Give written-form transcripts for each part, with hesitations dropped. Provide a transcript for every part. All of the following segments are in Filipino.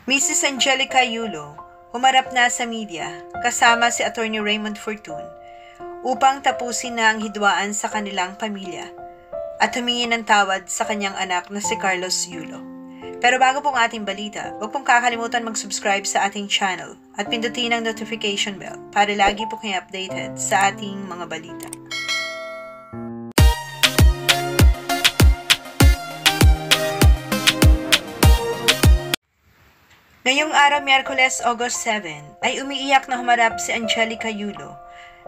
Mrs. Angelica Yulo humarap na sa media kasama si Attorney Raymond Fortun upang tapusin na ang hidwaan sa kanilang pamilya at humingi ng tawad sa kanyang anak na si Carlos Yulo. Pero bago pong ating balita, huwag pong kakalimutan mag-subscribe sa ating channel at pindutin ang notification bell para lagi po kayo updated sa ating mga balita. Ngayong araw, Miyerkules, August 7, ay umiiyak na humarap si Angelica Yulo,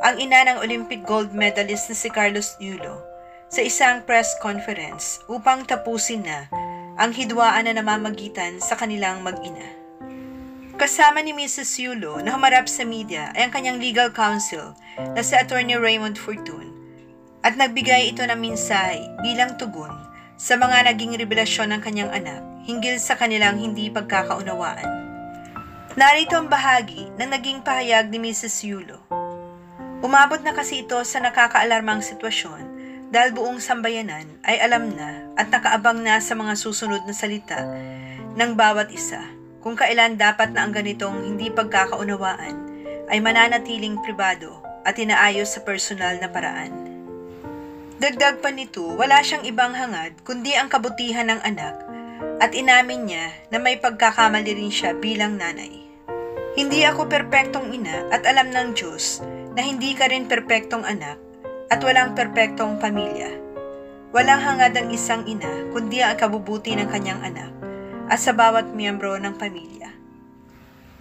ang ina ng Olympic gold medalist na si Carlos Yulo, sa isang press conference upang tapusin na ang hidwaan na namamagitan sa kanilang mag-ina. Kasama ni Mrs. Yulo na humarap sa media ay ang kanyang legal counsel na si Attorney Raymond Fortun at nagbigay ito ng mensahe bilang tugon sa mga naging revelasyon ng kanyang anak hinggil sa kanilang hindi pagkakaunawaan. Narito ang bahagi ng naging pahayag ni Mrs. Yulo. Umabot na kasi ito sa nakakaalarmang sitwasyon dahil buong sambayanan ay alam na at nakaabang na sa mga susunod na salita ng bawat isa kung kailan dapat na ang ganitong hindi pagkakaunawaan ay mananatiling pribado at inaayos sa personal na paraan. Dagdag pa nito, wala siyang ibang hangad kundi ang kabutihan ng anak at inamin niya na may pagkakamali rin siya bilang nanay. Hindi ako perpektong ina at alam ng Diyos na hindi ka rin perpektong anak at walang perpektong pamilya. Walang hangad ang isang ina kundi ang kabubuti ng kanyang anak at sa bawat miyembro ng pamilya.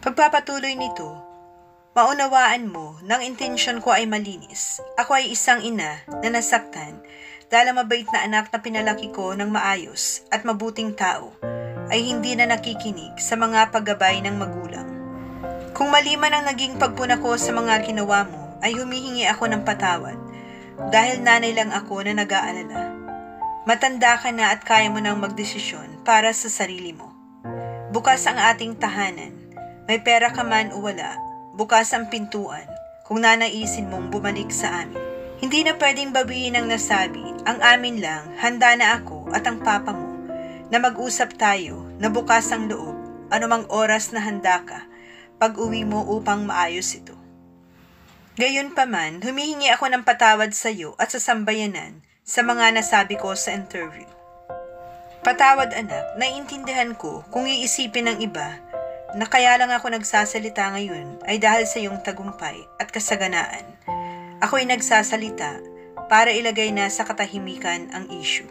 Pagpapatuloy nito, maunawaan mo na ang intensyon ko ay malinis. Ako ay isang ina na nasaktan dahil ang mabait na anak na pinalaki ko ng maayos at mabuting tao ay hindi na nakikinig sa mga paggabay ng magulang. Kung mali man ang naging pagpuna ko sa mga ginawa mo, ay humihingi ako ng patawad dahil nanay lang ako na nag-aalala. Matanda ka na at kaya mo nang magdesisyon para sa sarili mo. Bukas ang ating tahanan. May pera ka man o wala, bukas ang pintuan kung nanaisin mong bumalik sa amin. Hindi na pwedeng bawiin ang nasabi. Ang amin lang, handa na ako at ang papa mo na mag-usap tayo na bukas ang loob anumang oras na handa ka pag-uwi mo upang maayos ito. Gayunpaman, humihingi ako ng patawad sa iyo at sa sambayanan sa mga nasabi ko sa interview. Patawad anak, naiintindihan ko kung iisipin ng iba na kaya lang ako nagsasalita ngayon ay dahil sa iyong tagumpay at kasaganaan. Ako'y nagsasalita para ilagay na sa katahimikan ang issue.